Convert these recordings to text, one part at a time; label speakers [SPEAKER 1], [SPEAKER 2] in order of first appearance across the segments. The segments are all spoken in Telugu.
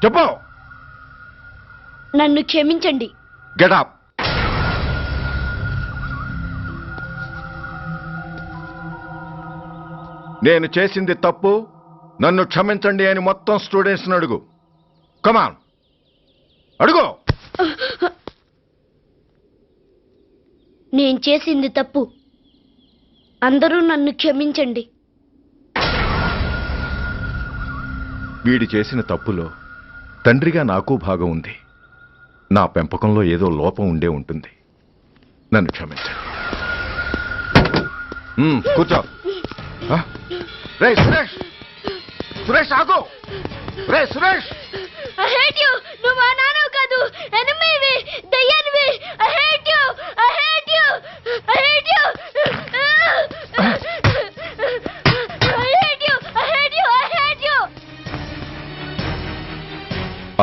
[SPEAKER 1] చెప్పు.
[SPEAKER 2] నన్ను క్షమించండి.
[SPEAKER 1] Get up. నేను చేసింది తప్పు, నన్ను క్షమించండి అని మొత్తం స్టూడెంట్స్ని అడుగు. కమాన్, అడుగు.
[SPEAKER 2] నేను చేసింది తప్పు, అందరూ నన్ను క్షమించండి.
[SPEAKER 1] వీడి చేసిన తప్పులో తండ్రిగా నాకు భాగం ఉంది. నా పెంపకంలో ఏదో లోపం ఉండే ఉంటుంది. నన్ను క్షమించండి. కూర్చో. రే సురేష్, సురేష్ ఆగు. రే సురేష్,
[SPEAKER 2] I hate you. నువ్వు మా నాన్నవు కాదు, ఎనిమివి, దయ్యానివి. I hate you. I hate you. I hate you. I hate you. I hate you. I hate you.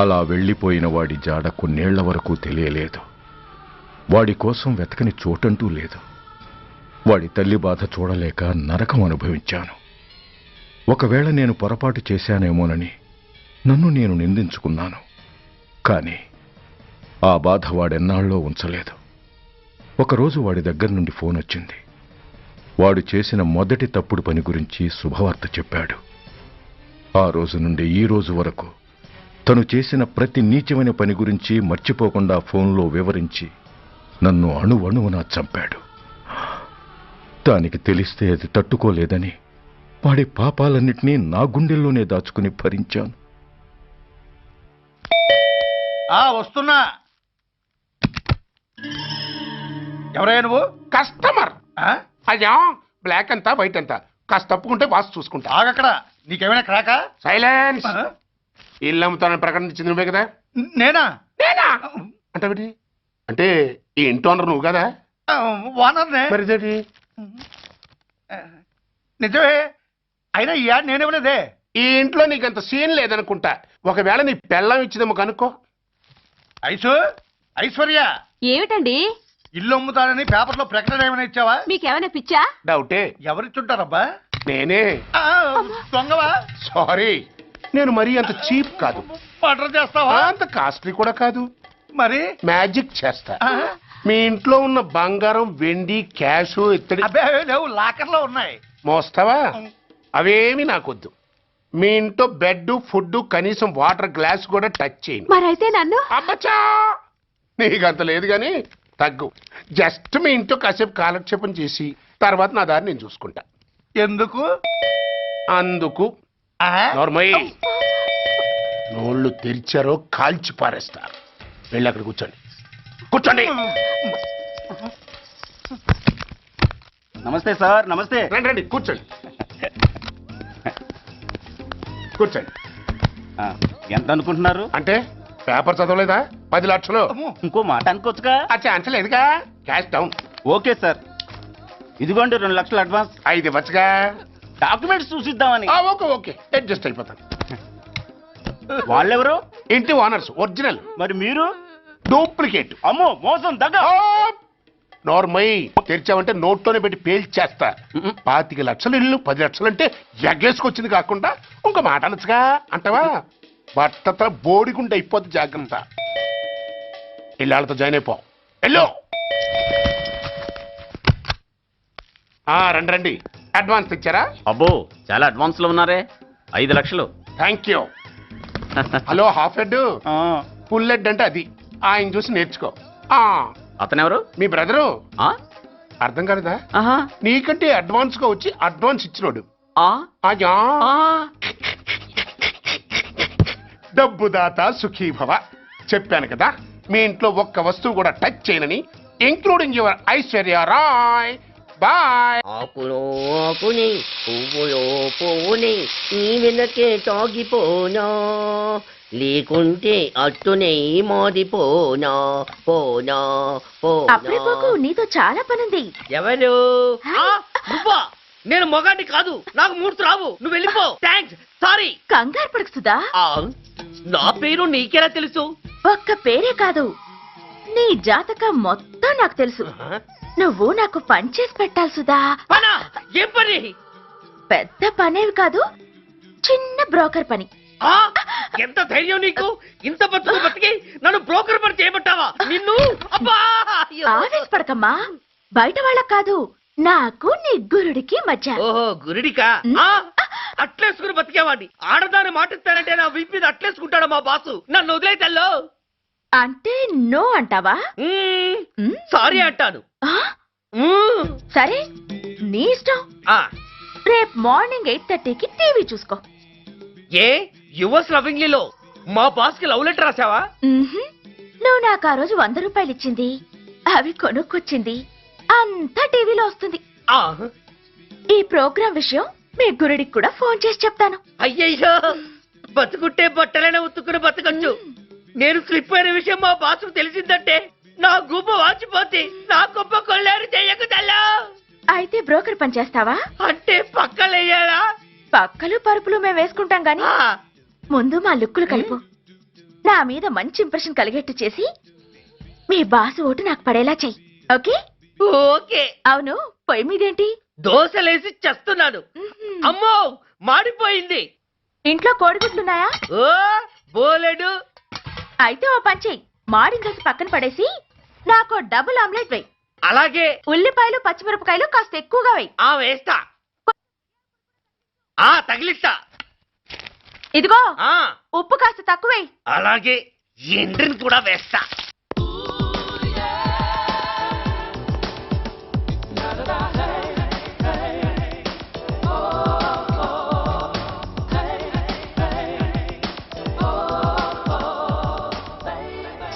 [SPEAKER 1] అలా వెళ్ళిపోయిన వాడి జాడ కొన్నేళ్ల వరకు తెలియలేదు. వాడి కోసం వెతకని చోటంటూ లేదు. వాడి తల్లి బాధ చూడలేక నరకం అనుభవించాను. ఒకవేళ నేను పొరపాటు చేశానేమోనని నన్ను నేను నిందించుకున్నాను. కానీ ఆ బాధ వాడెన్నాళ్ళో ఉంచలేదు. ఒకరోజు వాడి దగ్గర నుండి ఫోన్ వచ్చింది. వాడు చేసిన మొదటి తప్పుడు పని గురించి శుభవార్త చెప్పాడు. ఆ రోజు నుండి ఈ రోజు వరకు తను చేసిన ప్రతి నీచమైన పని గురించి మర్చిపోకుండా ఫోన్లో వివరించి నన్ను అణువణువునా చంపాడు. దానికి తెలిస్తే అది తట్టుకోలేదని వాడి పాపాలన్నిటినీ నా గుండెల్లోనే దాచుకుని భరించాను.
[SPEAKER 3] వస్తున్నా. ఎవరయ్యా నువ్వు?
[SPEAKER 4] కస్టమర్. అయ్యా, బ్లాక్ అంతా వైట్ అంతా కాస్త తప్పుకుంటే బాస్ చూసుకుంటా.
[SPEAKER 3] ఆగక్కడ. నీకేమైనా క్రాకా?
[SPEAKER 4] సైలెన్స్. ఇల్లు అమ్ముతానని ప్రకటించింది నువ్వే కదా?
[SPEAKER 3] నేనా?
[SPEAKER 4] నేనా అంటే అంటే ఈ ఇంటి ఓనర్ నువ్వు కదా?
[SPEAKER 3] ఓనర్నే.
[SPEAKER 4] మరి
[SPEAKER 3] నిజమే. అయినా ఈ యాడ్ నేనివ్వలేదే.
[SPEAKER 4] ఈ ఇంట్లో నీకంత సీన్ లేదనుకుంటా. ఒకవేళ నీ పెళ్ళం ఇచ్చిందేమో కనుక్కో.
[SPEAKER 3] ఐశ్వర్య,
[SPEAKER 5] ఏమిటండి?
[SPEAKER 3] ఇల్లు అమ్ముతానని పేపర్లో ప్రకటన ఏమైనా ఇచ్చావా?
[SPEAKER 5] మీకేమైనా పిచ్చా?
[SPEAKER 4] డౌటే.
[SPEAKER 3] ఎవరిచ్చుంటారబ్బా?
[SPEAKER 4] నేనే.
[SPEAKER 3] దొంగవా?
[SPEAKER 4] సారీ, నేను మరీ అంత చీప్ కాదు.
[SPEAKER 3] మర్డర్ చేస్తావా?
[SPEAKER 4] అంత కాస్ట్లీ కూడా కాదు.
[SPEAKER 3] మరి
[SPEAKER 4] మ్యాజిక్ చేస్తా. మీ ఇంట్లో ఉన్న బంగారం, వెండి, క్యాష్, ఇత్తడి
[SPEAKER 3] లేవు, లాకర్లో ఉన్నాయి.
[SPEAKER 4] మోస్తావా? అవేమి నాకొద్దు. మీ ఇంట్లో బెడ్, ఫుడ్, కనీసం వాటర్ గ్లాస్ కూడా టచ్ చేయండి.
[SPEAKER 5] మరైతే నన్ను
[SPEAKER 4] అబ్బచ్చా, నీకంత లేదు గాని తగ్గు. జస్ట్ మీ ఇంట్లో కాసేపు కాలక్షేపం చేసి తర్వాత నా దారి నేను చూసుకుంటా.
[SPEAKER 3] ఎందుకు?
[SPEAKER 4] అందుకు. నార్మల్ నోళ్ళు తెరిచారో కాల్చి పారేస్తారు. వెళ్ళి అక్కడ కూర్చోండి. కూర్చోండి.
[SPEAKER 6] నమస్తే సార్. నమస్తే.
[SPEAKER 4] రండి రండి, కూర్చోండి. కూర్చోండి.
[SPEAKER 6] ఎంత అనుకుంటున్నారు?
[SPEAKER 4] అంటే పేపర్ చదవలేదా? 10 లక్షలు.
[SPEAKER 6] ఇంకో మాట అనుకోవచ్చుగా.
[SPEAKER 4] ఆ ఛాన్స్ లేదుగా. Cash down.
[SPEAKER 6] ఓకే సార్, ఇదిగోండి 2 లక్షలు అడ్వాన్స్.
[SPEAKER 4] 5 ఇవ్వచ్చుగా.
[SPEAKER 6] డాక్యుమెంట్స్ చూసిద్దామని.
[SPEAKER 4] ఓకే ఓకే, అడ్జస్ట్ అయిపోతాను.
[SPEAKER 6] వాళ్ళెవరు?
[SPEAKER 4] ఇంటి ఓనర్స్. ఒరిజినల్.
[SPEAKER 6] మరి మీరు?
[SPEAKER 4] డూప్లికేట్.
[SPEAKER 6] అమ్మో, మోసం, దగ్గ.
[SPEAKER 4] నార్మల్ తెరిచావంటే నోట్లోనే పెట్టి పేల్చేస్తా. 25 లక్షలు ఇల్లు, 10 లక్షలు అంటే ఎగ్గేసుకొచ్చింది కాకుండా ఇంకో మాట అనొచ్చుగా. అంటావా? బట్టతో బోడిగుండి అయిపోద్ది. జాగ్రత్త. ఇళ్ళతో జాయిన్ అయిపో. వెళ్ళు. రండి రండి. అడ్వాన్స్ ఇచ్చారా?
[SPEAKER 6] అబ్బో, చాలా అడ్వాన్స్ లో ఉన్నారే. 5 లక్షలు.
[SPEAKER 4] Thank you. Hello, half head, full head అంటే అది. ఆయన చూసి నేర్చుకో.
[SPEAKER 6] అతనెవరు?
[SPEAKER 4] మీ బ్రదరు. అర్థం కాలేదా? నీకంటే అడ్వాన్స్ గా వచ్చి అడ్వాన్స్ ఇచ్చినోడు. డబ్బు దాత సుఖీభవ. చెప్పాను కదా, మీ ఇంట్లో ఒక్క వస్తువు కూడా టచ్ చేయనని, including your Aishwarya Rai. Bye.
[SPEAKER 7] ఆకులో ఆకుని, పువ్వులో పువ్వుని, నీ వెనకే తాగిపోనా, లేకుంటే అట్టునే మారిపోనా. పోనా
[SPEAKER 5] అప్పుడే పోకు, నీతో చాలా పనుంది.
[SPEAKER 7] ఎవరు? నువ్వా? నేను మొగాడిని కాదు, నాకు మూర్తి రావు. నువ్వు వెళ్ళిపో. Thanks, sorry.
[SPEAKER 5] కంగారు పడకు సుధా.
[SPEAKER 7] నా పేరు నీకెలా తెలుసు?
[SPEAKER 5] ఒక్క పేరే కాదు, నీ జాతకం మొత్తం నాకు తెలుసు. నువ్వు నాకు పని చేసి పెట్టాలి సుధా.
[SPEAKER 7] ఏం పని?
[SPEAKER 5] పెద్ద పనేవి కాదు, చిన్న బ్రోకర్ పని.
[SPEAKER 7] ఆ ఎంత ధైర్యం నీకు? ఇంత బతుకు బతికి నన్ను బ్రోకర్ పని చేయబట్టావా? నిన్ను అబ్బా! అయ్యో.
[SPEAKER 5] ఆవేశపడకమ్మా, బయట వాళ్ళకు కాదు, నాకు నీ గురుడికి మధ్య.
[SPEAKER 7] ఓహో గురుడికా? ఆ, అట్లేసుకుని బతికేవాడిని. ఆడదాని మాటిస్తానంటే నా వీపు మీద అట్లేసుకుంటాడు మా బాసు. నన్ను వదిలే తల్లో.
[SPEAKER 5] అంటే నో అంటావా?
[SPEAKER 7] సారీ అంటాను.
[SPEAKER 5] ఆ?
[SPEAKER 7] మ్మ్.
[SPEAKER 5] సరే, నీ ఇష్టం.
[SPEAKER 7] ఆ,
[SPEAKER 5] రేపు మార్నింగ్ 8:30కి టీవీ చూసుకో.
[SPEAKER 7] ఏ యువర్స్ లవింగ్లీలో మా బాస్ కి లవ్ లెటర్ రాసావా?
[SPEAKER 5] మ్మ్హ్మ్. నువ్వు నాకు ఆ రోజు 100 రూపాయలు ఇచ్చింది, అవి కొనుక్కొచ్చింది అంతా టీవీలో వస్తుంది.
[SPEAKER 7] ఆ,
[SPEAKER 5] ఈ ప్రోగ్రాం విషయం మీ గురుడికి కూడా ఫోన్ చేసి చెప్తాను.
[SPEAKER 7] అయ్యయ్యో, బతుకుంటే బట్టలైనా ఉత్తుకుని బతకచ్చు. నేను స్లిప్ అయిన విషయం మా బాసు తెలిసిందంటే నా గుబ్బ వాచిపోతే నా గొప్ప కొల్లారు చెయ్యకు తల్లా.
[SPEAKER 5] అయితే బ్రోకర్ పని చేస్తావా?
[SPEAKER 7] అంటే పక్కలయ్యారా?
[SPEAKER 5] పక్కలు పరుపులు మేము వేసుకుంటాం గాని
[SPEAKER 7] ఆ,
[SPEAKER 5] ముందు మా లుక్కులు కలుపు. నా మీద మంచి ఇంప్రెషన్ కలిగేట్టు చేసి మీ బాసు ఓటు నాకు పడేలా చెయ్యి. ఓకే?
[SPEAKER 7] ఓకే.
[SPEAKER 5] అవును, పొయ్యి మీదేంటి?
[SPEAKER 7] దోశలేసి చస్తున్నాను.
[SPEAKER 5] మ్మ్హ్మ్.
[SPEAKER 7] అమ్మో మాడిపోయింది.
[SPEAKER 5] ఇంట్లో కోడిగుడ్లున్నాయా?
[SPEAKER 7] ఓ బోలెడు.
[SPEAKER 5] అయితే ఓ పని చెయ్యి, మాడిన దోశ పక్కన పడేసి నాకు డబుల్ ఆమ్లెట్ వెయ్యి.
[SPEAKER 7] అలాగే.
[SPEAKER 5] ఉల్లిపాయలు పచ్చిమిరపకాయలు కాస్త ఎక్కువగా వెయ్యి.
[SPEAKER 7] ఆ వేస్తా. ఆ తగిలిస్తా.
[SPEAKER 5] ఇదిగో
[SPEAKER 7] ఆ
[SPEAKER 5] ఉప్పు కాస్త తక్కువ వెయ్యి.
[SPEAKER 7] అలాగే. ఎండ్రిని కూడా వేస్తా.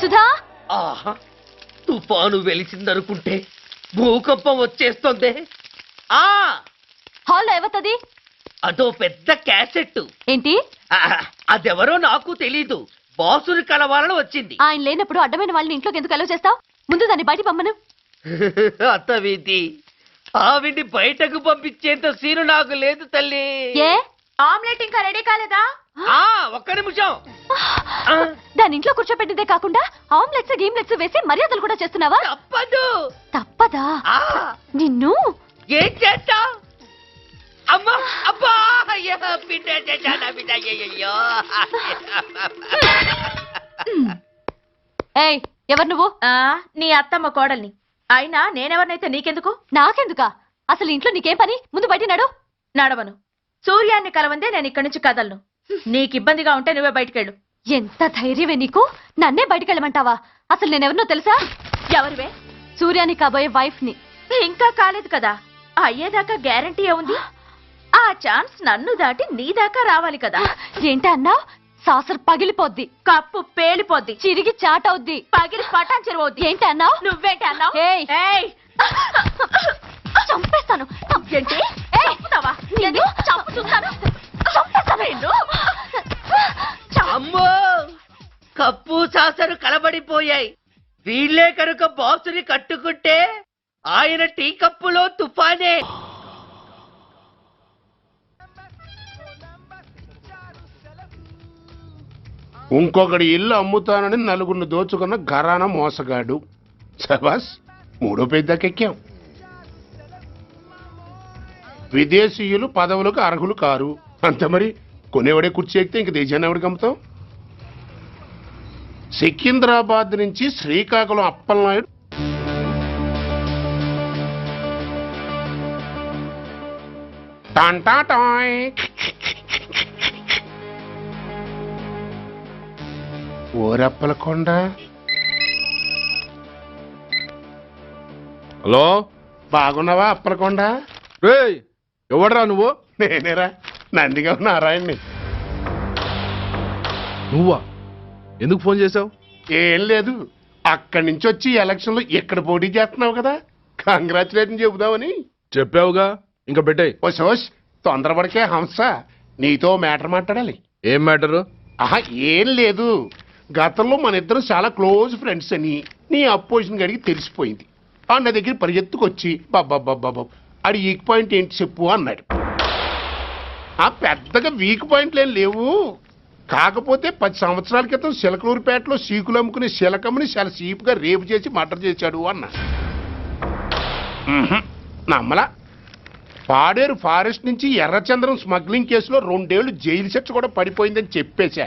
[SPEAKER 5] సుధా,
[SPEAKER 7] ఆహా, తుఫాను వెలిసిందనుకుంటే భూకంపం వచ్చేస్తుంది. ఆ
[SPEAKER 5] హాల్లో ఎవతది?
[SPEAKER 7] అదో పెద్ద క్యాసెట్.
[SPEAKER 5] ఏంటి?
[SPEAKER 7] అదెవరో నాకు తెలీదు. బాసుని కలవాలని వచ్చింది.
[SPEAKER 5] ఆయన లేనప్పుడు అడ్డమైన వాళ్ళని ఇంట్లోకి ఎందుకు అలౌ చేస్తావు? ముందు దాన్ని బయట పంపను.
[SPEAKER 7] అత్తవిధి, ఆవిడ్ని బయటకు పంపించేంత సీను నాకు లేదు తల్లి.
[SPEAKER 5] ఏ ఆమ్లెట్ ఇంకా రెడీ కాలేదా?
[SPEAKER 7] ఆ ఒక్క నిమిషం. ఆ,
[SPEAKER 5] దాని ఇంట్లో కూర్చోపెట్టిందే కాకుండా ఆమ్లెట్స్ గేమ్లెట్స్ వేసి మర్యాదలు కూడా చేస్తున్నావా?
[SPEAKER 7] తప్పదు.
[SPEAKER 5] తప్పదా?
[SPEAKER 7] ఆ
[SPEAKER 5] నిన్ను
[SPEAKER 7] ఏం చేస్తా? అమ్మా అబ్బా అయ్యో, బిడ్డ చేశానా బిడ్డ? అయ్యయ్యో.
[SPEAKER 5] ఏయ్, ఎవరు నువ్వు? నీ అత్తమ్మ కోడల్ని. అయినా నేనెవరినైతే నీకెందుకు? నాకెందుకా? అసలు ఇంట్లో నీకేం పని? ముందు బయట నడు. నడవను. సూర్యాన్ని కలవందే నేను ఇక్కడి నుంచి కదలను. నీకు ఇబ్బందిగా ఉంటే నువ్వే బయటకెళ్ళు. ఎంత ధైర్యమే నీకు? నన్నే బయటకెళ్ళమంటావా? అసలు నేనెవరినో తెలుసా? ఎవరివే? సూర్యాని కాబోయే వైఫ్ ని. ఇంకా కాలేదు కదా, అయ్యేదాకా గ్యారంటీ ఏముంది? ఆ ఛాన్స్ నన్ను దాటి నీ దాకా రావాలి కదా. ఏంటి అన్నావు? సాసర్ పగిలిపోద్ది, కప్పు పేలిపోద్ది, చిరిగి చాటవుద్ది, పగిలి పటాన్ చెరువవుద్ది. ఏంటి అన్నావు? నువ్వేంటి అన్నావు? చంపేస్తాను. ఏంటి? చంపుతావా? చంపు చూస్తాను. చంపేస్తాను నిన్ను.
[SPEAKER 7] అమ్మో, కప్పు సాసరు కలబడిపోయాయి. వీళ్ళే కనుక బాసుని కట్టుకుంటే ఆయన టీ కప్పులో తుఫానే.
[SPEAKER 4] ఇంకొకటి ఇల్లు అమ్ముతానని నలుగురిని దోచుకున్న ఘరానా మోసగాడు. శబాస్, మూడో పెద్దకెక్కాం. విదేశీయులు పదవులకు అర్హులు కారు అంతే మరి. కొనేవాడే కుర్చీ ఎక్కితే ఇంక దేశాన్ని ఎవడికి అమ్ముతాం? సికింద్రాబాద్ నుంచి శ్రీకాకుళం అప్పలనాయుడు టాంటాటాయ్. ఓరప్పలకొండ.
[SPEAKER 1] హలో,
[SPEAKER 4] బాగున్నావా అప్పలకొండ?
[SPEAKER 1] రేయ్, ఎవడ్రా నువ్వు?
[SPEAKER 4] నేనేరా, నందిగా నారాయణ్ని.
[SPEAKER 1] నువ్వా? ఎందుకు ఫోన్ చేశావు?
[SPEAKER 4] ఏం లేదు, అక్కడి నుంచి వచ్చి ఎలక్షన్లో ఇక్కడ పోటీ చేస్తున్నావు కదా, కంగ్రాచులేషన్ చెబుదామని.
[SPEAKER 1] చెప్పావుగా, ఇంకా పెట్టాయి.
[SPEAKER 4] ఓ సోష్, తొందరపడికే హంస, నీతో మ్యాటర్ మాట్లాడాలి.
[SPEAKER 1] ఏం మ్యాటరు?
[SPEAKER 4] ఆహా, ఏం లేదు, గతంలో మన ఇద్దరం చాలా క్లోజ్ ఫ్రెండ్స్ అని నీ అపోజిషన్ గడికి తెలిసిపోయింది. నా దగ్గర పరిగెత్తుకొచ్చి బాబా అడి వీక్ పాయింట్ ఏంటి చెప్పు అన్నాడు. ఆ పెద్దగా వీక్ పాయింట్లు ఏం లేవు, కాకపోతే 10 సంవత్సరాల క్రితం చిలకలూరుపేటలో సీకులు అమ్ముకునే శిలకమ్మని చాలా సీపుగా రేపు చేసి మర్డర్ చేశాడు అన్నా. నమ్మలా. పాడేరు ఫారెస్ట్ నుంచి ఎర్రచంద్రం స్మగ్లింగ్ కేసులో 2 ఏళ్లు జైలు శిక్ష కూడా పడిపోయిందని చెప్పేశా.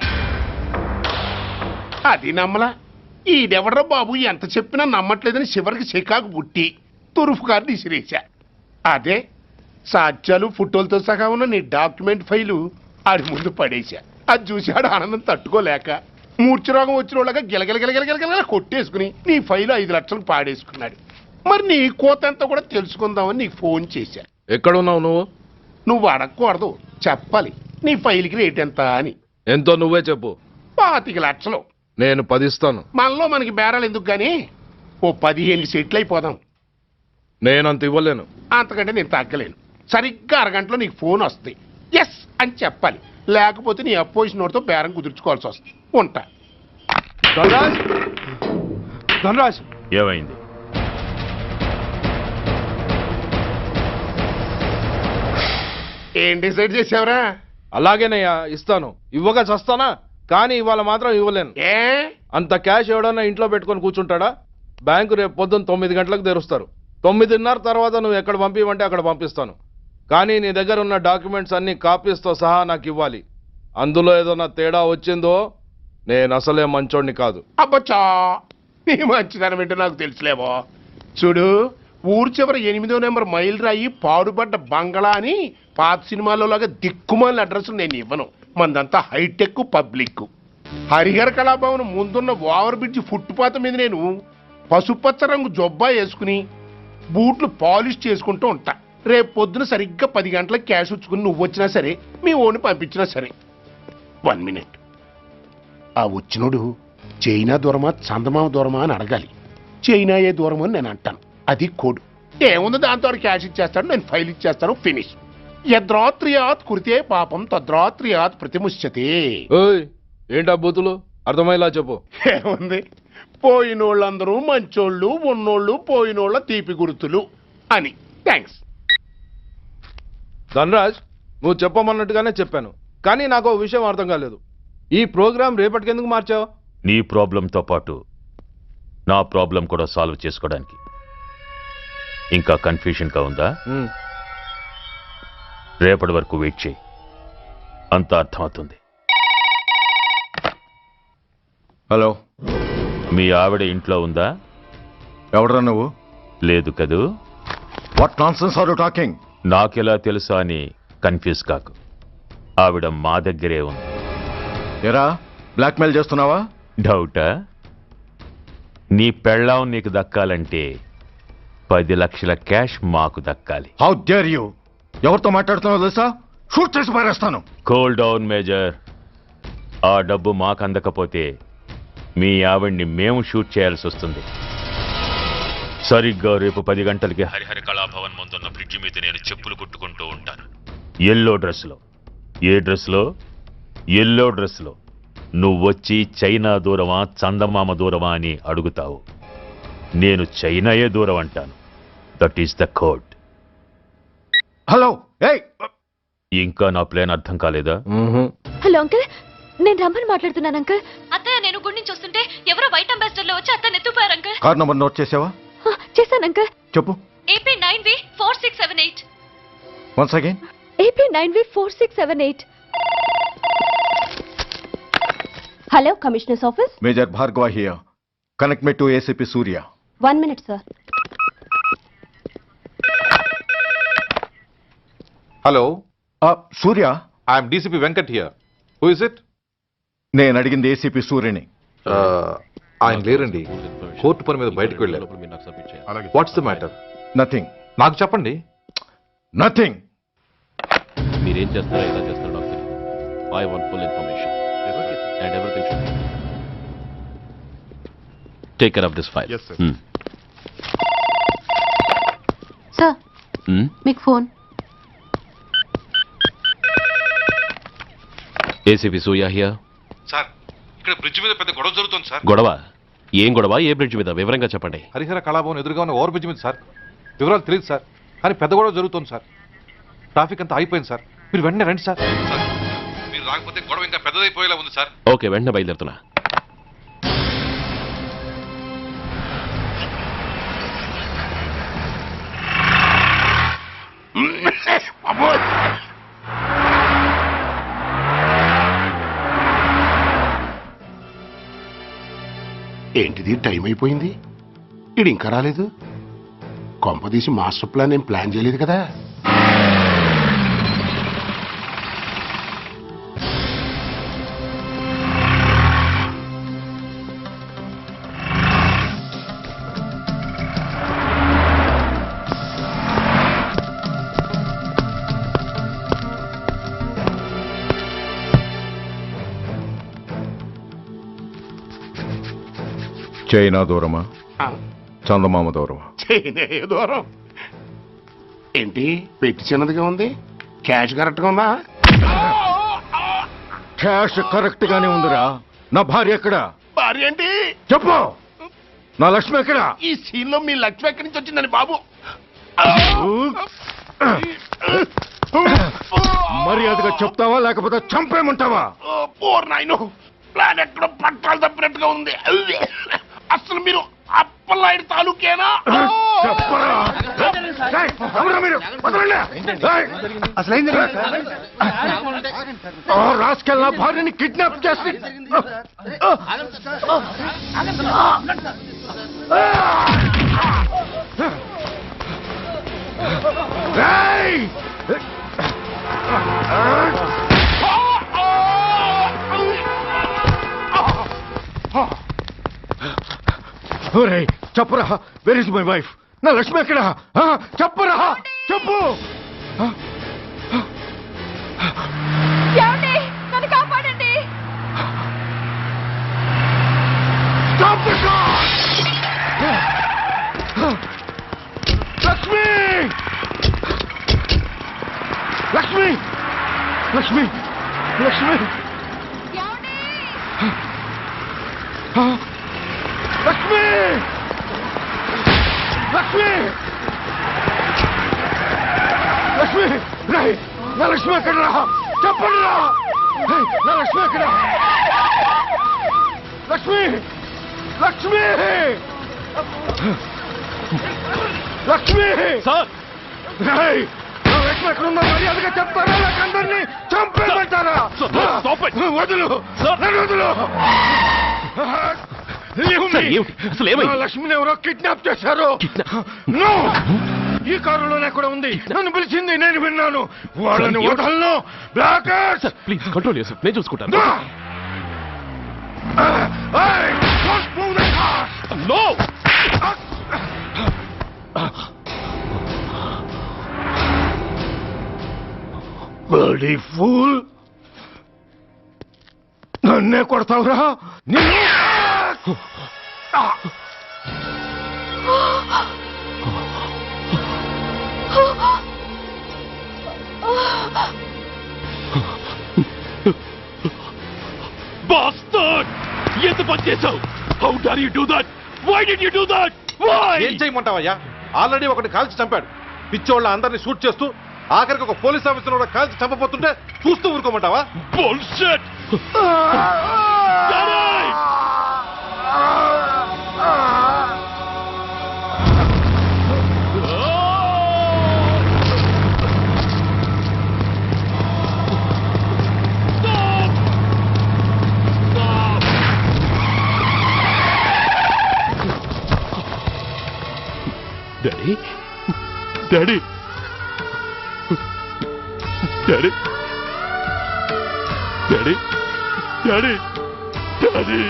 [SPEAKER 4] అది నమ్మలా. ఈడెవడ్రా బాబు ఎంత చెప్పినా నమ్మట్లేదని చివరికి చికాకు పుట్టి తురుపు కార్డు ఇసిరేశా. అదే సాక్ష్యాలు ఫోటోలతో సహా ఉన్న నీ డాక్యుమెంట్ ఫైలు ఆడి ముందు పడేశా. అది చూసి ఆడు ఆనందం తట్టుకోలేక మూర్ఛరోగం వచ్చిన వాళ్ళగా గిలగిలగిలగిలగిలగిల కొట్టేసుకుని నీ ఫైలు 5 లక్షలు పాడేసుకున్నాడు. మరి నీ కోతంతా కూడా తెలుసుకుందామని నీకు ఫోన్ చేశా.
[SPEAKER 1] ఎక్కడున్నావు నువ్వు?
[SPEAKER 4] నువ్వు అడగకూడదు, చెప్పాలి. నీ ఫైల్కి రేట్ ఎంత అని.
[SPEAKER 1] ఎంతో నువ్వే చెప్పు.
[SPEAKER 4] 25 లక్షలు.
[SPEAKER 1] నేను 10 ఇస్తాను.
[SPEAKER 4] మనలో మనకి బేరాలు ఎందుకు గానీ ఓ 15 సెటిల్ అయిపోదాం.
[SPEAKER 1] నేనంత ఇవ్వలేను.
[SPEAKER 4] అంతకంటే నేను తగ్గలేను. సరిగ్గా అరగంటలో నీకు ఫోన్ వస్తుంది. ఎస్ అని చెప్పాలి, లేకపోతే నీ అపోజిషన్ వాడితో బేరం కుదుర్చుకోవాల్సి వస్తుంది. ఉంటా.
[SPEAKER 1] ధనరాజ్,
[SPEAKER 8] ఏమైంది?
[SPEAKER 4] ఏం డిసైడ్ చేసావురా?
[SPEAKER 1] అలాగేనయ్యా, ఇస్తాను. ఇవ్వగా చస్తానా, కానీ ఇవాళ మాత్రం ఇవ్వలేను.
[SPEAKER 4] ఏ
[SPEAKER 1] అంత క్యాష్ ఎవడన్నా ఇంట్లో పెట్టుకొని కూర్చుంటాడా? బ్యాంకు రేపు పొద్దున్న 9 గంటలకు తెరుస్తారు. 9:30 తర్వాత నువ్వు ఎక్కడ పంపివంటే అక్కడ పంపిస్తాను. కానీ నీ దగ్గర ఉన్న డాక్యుమెంట్స్ అన్ని కాపీస్తో సహా నాకు ఇవ్వాలి. అందులో ఏదైనా తేడా వచ్చిందో నేను అసలే మంచోడిని కాదు.
[SPEAKER 4] అబ్బచ్చా, నీ మంచిదనం ఏంటో నాకు తెలుసులేవో. చూడు, ఊరు చివర 8వ నెంబర్ మైల్ రాయి పాడుపడ్డ బంగళా అని పాత సినిమాలో లాగా దిక్కుమాలిన అడ్రస్ నేను ఇవ్వను. మందంతా హైటెక్ పబ్లిక్. హరిహర కళాభవన్ ముందున్న ఓవర్ బ్రిడ్జ్ ఫుట్పాత్ మీద నేను పసుపచ్చ రంగు జొబ్బా వేసుకుని బూట్లు పాలిష్ చేసుకుంటూ ఉంటా. రేపు పొద్దున సరిగ్గా 10 గంటలకు క్యాష్ వచ్చుకుని నువ్వు వచ్చినా సరే, మీ ఓని పంపించినా సరే. 1 మినిట్. ఆ వచ్చినోడు చైనా దూరమా చందమామ దూరమా అని అడగాలి. చైనా ఏ దూరమో అని నేను అంటాను. అది కోడ్. ఏముంది, దాంతో క్యాష్ ఇచ్చేస్తాడు, నేను ఫైల్ ఇచ్చేస్తాను, ఫినిష్. యద్రాత్రియాత్ కురితే పాపం తద్రాత్రియాత్ ప్రతిముష్యతే.
[SPEAKER 1] ఏంటా బూతులు? అర్థమయ్యేలా చెప్పు.
[SPEAKER 4] ఏముంది, పోయినోళ్ళందరూ మంచోళ్ళు, ఉన్నోళ్ళు పోయినోళ్ళ తీపి గుర్తులు అని. థ్యాంక్స్.
[SPEAKER 1] ధనరాజ్, నువ్వు చెప్పమన్నట్టుగానే చెప్పాను, కానీ నాకు ఓ విషయం అర్థం కాలేదు. ఈ ప్రోగ్రాం రేపటికి ఎందుకు మార్చావు?
[SPEAKER 8] నీ ప్రాబ్లంతో పాటు నా ప్రాబ్లం కూడా సాల్వ్ చేసుకోవడానికి. ఇంకా కన్ఫ్యూషన్గా ఉందా? రేపటి వరకు వెయిట్ చేయి, అంత అర్థమవుతుంది.
[SPEAKER 1] హలో,
[SPEAKER 8] మీ ఆవిడ ఇంట్లో ఉందా?
[SPEAKER 1] ఎవడరా నువ్వు?
[SPEAKER 8] లేదు కదూ.
[SPEAKER 1] What nonsense are you talking?
[SPEAKER 8] నాకెలా తెలుసా అని కన్ఫ్యూజ్ కాకు. ఆవిడ మా దగ్గరే ఉంది.
[SPEAKER 1] ఎరా, బ్లాక్మెయిల్ చేస్తున్నావా?
[SPEAKER 8] డౌటా? నీ పెళ్ళాం నీకు దక్కాలంటే 10 లక్షల క్యాష్ మాకు దక్కాలి.
[SPEAKER 1] How dare you! ఎవరితో మాట్లాడుతున్నావు తెలుసా? షూట్ చేసి పారేస్తాను.
[SPEAKER 8] Cool down major. ఆ డబ్బు మాకు అందకపోతే మీ ఆవిడ్ని మేము షూట్ చేయాల్సి వస్తుంది. సరిగ్గా రేపు 10 గంటలకి హరిహర కళాభవన్ ముందున్న బ్రిడ్జి మీద నేను చెప్పులు కుట్టుకుంటూ ఉంటాను. ఎల్లో డ్రెస్లో. ఏ డ్రెస్లో? ఎల్లో డ్రెస్లో. నువ్వొచ్చి చైనా దూరమా చందమామ దూరమా అని అడుగుతావు. నేను చైనాయే దూరం అంటాను. That is the code.
[SPEAKER 1] Hello,
[SPEAKER 8] ఇంకా నా ప్లాన్ అర్థం కాలేదా?
[SPEAKER 2] హలో అంకుల్, నేను రమ్మని మాట్లాడుతున్నాను అంకుల్. అత్తయ్య, నేను గుడి నుంచి వస్తుంటే ఎవరో వైట్ అంబాసిడర్ లో వచ్చి అత్తయ్య ఎత్తుపోయారు అంకుల్.
[SPEAKER 1] కార్ నంబర్ నోట్ చేసావా?
[SPEAKER 2] చేశాను అంకుల్.
[SPEAKER 1] చెప్పు.
[SPEAKER 2] AP9V4678.
[SPEAKER 1] Once again.
[SPEAKER 2] AP9V4678. Hello, commissioners office.
[SPEAKER 1] Major Bhargava here. Connect me to ACP Surya.
[SPEAKER 2] 1 minute sir.
[SPEAKER 9] Hello,
[SPEAKER 1] Surya.
[SPEAKER 9] I'm DCP Venkat here. Who is it?
[SPEAKER 1] నేను అడిగింది ఏసీపీ సూర్యని.
[SPEAKER 9] ఆయన లేరండి, కోర్టు పని మీద బయటకు వెళ్ళారు. What's the matter?
[SPEAKER 1] నథింగ్.
[SPEAKER 9] నాకు చెప్పండి.
[SPEAKER 1] నథింగ్.
[SPEAKER 8] మీరేం చేస్తారో ఎలా చేస్తారో నాకు తెలియదు. I want full information and everything should take care of this file.
[SPEAKER 9] Yes, sir.
[SPEAKER 2] Sir, మీకు phone.
[SPEAKER 8] ACP Surya here.
[SPEAKER 9] Sir, ఇక్కడ బ్రిడ్జ్ మీద పెద్ద గొడవ జరుగుతుంది సార్.
[SPEAKER 8] గొడవ? ఏం గొడవ? ఏ బ్రిడ్జ్ మీద? వివరంగా చెప్పండి.
[SPEAKER 9] హరిహర కళాభవన్ ఎదురుగా ఉన్న ఓవర్ బ్రిడ్జ్ మీద సార్. వివరాలు తెలియదు సార్, కానీ పెద్ద గొడవ జరుగుతుంది సార్. ట్రాఫిక్ అంతా అయిపోయింది సార్. మీరు వెంటనే రండి సార్. మీరు రాకపోతే గొడవ ఇంకా పెద్దదైపోయేలా ఉంది సార్.
[SPEAKER 8] ఓకే, వెంటనే బయలుదేరుతున్నా.
[SPEAKER 4] ఏంటిది టైం అయిపోయింది, ఇది ఇంకా రాలేదు. కొంపదీసి మాస్టర్ ప్లాన్ ఏం ప్లాన్ చేయలేదు కదా.
[SPEAKER 1] చైనా దూరమా, చందమామ దూరమా?
[SPEAKER 4] చైనా దూరం ఏంటి, పెట్టి చిన్నదిగా ఉంది, క్యాష్ కరెక్ట్గా ఉందా?
[SPEAKER 1] క్యాష్ కరెక్ట్ గానే ఉందిరా. నా భార్య ఎక్కడ?
[SPEAKER 4] భార్య ఏంటి
[SPEAKER 1] చెప్పు. నా లక్ష్మి ఎక్కడ?
[SPEAKER 4] ఈ సీన్ లో మీ లక్ష్మి ఎక్కడి నుంచి వచ్చిందని బాబు.
[SPEAKER 1] మర్యాదగా చెప్తావా లేకపోతే చంపేమంటావా?
[SPEAKER 4] పోర్ నాయను, ప్లాన్ ఎక్కడ పట్టాలు తప్పినట్టుగా ఉంది. అసలు మీరు అప్పలాయుడు తాలూకేనా?
[SPEAKER 1] చెప్పరా. ఏయ్, ఎవరా మీరు? వదలండి. ఏయ్, ఆ రాస్కెల్ నా భార్యని కిడ్నాప్ చేసి ఏయ్! ఒరేయ్, చెప్పరా, వేర్ ఇస్ మై వైఫ్? నా లక్ష్మి ఎక్కడ? చెప్పరా, చెప్పు.
[SPEAKER 5] నన్ను కాపాడండి.
[SPEAKER 1] Stop the car! Lakshmi, Lakshmi, Lakshmi, Lakshmi, Lakshmi, Lakshmi, Lakshmi, రేయ్, నా లక్ష్మి ఎక్కడ? చెప్పండి రా. నా లక్ష్మి ఎక్కడ? లక్ష్మి, లక్ష్మి, లక్ష్మి సార్. రేయ్, నా లక్ష్మి ఎక్కడ ఉందో మర్యాదగా చెప్తారా లేక అందరినీ చంపేమంటారా? వదులు, నన్ను వదులు. లక్ష్మిని ఎవరో కిడ్నాప్ చేశారు. ఈ కారులోనే కూడా ఉంది. నన్ను పిలిచింది, నేను విన్నాను. వాళ్ళని వదలను.
[SPEAKER 10] ప్లీజ్ కంట్రోల్ చేసి నేను చూసుకుంటాను.
[SPEAKER 1] బడీ ఫూల్, నన్నే కొడతావురా?
[SPEAKER 10] Bastard! ఎంత పని చేశావు? How dare you do that? Why did you do that? Why?
[SPEAKER 9] ఏం చేయమంటావయ్యా? ఆల్రెడీ ఒకటి కాల్చి చంపాడు. పిచ్చోళ్ళ అందరినీ షూట్ చేస్తూ ఆఖరికి ఒక పోలీస్ ఆఫీసర్ కూడా కాల్చి చంపబోతుంటే చూస్తూ ఊరుకోమంటావా?
[SPEAKER 10] Bullshit! Daddy? Daddy? Daddy? Daddy? Daddy? Daddy?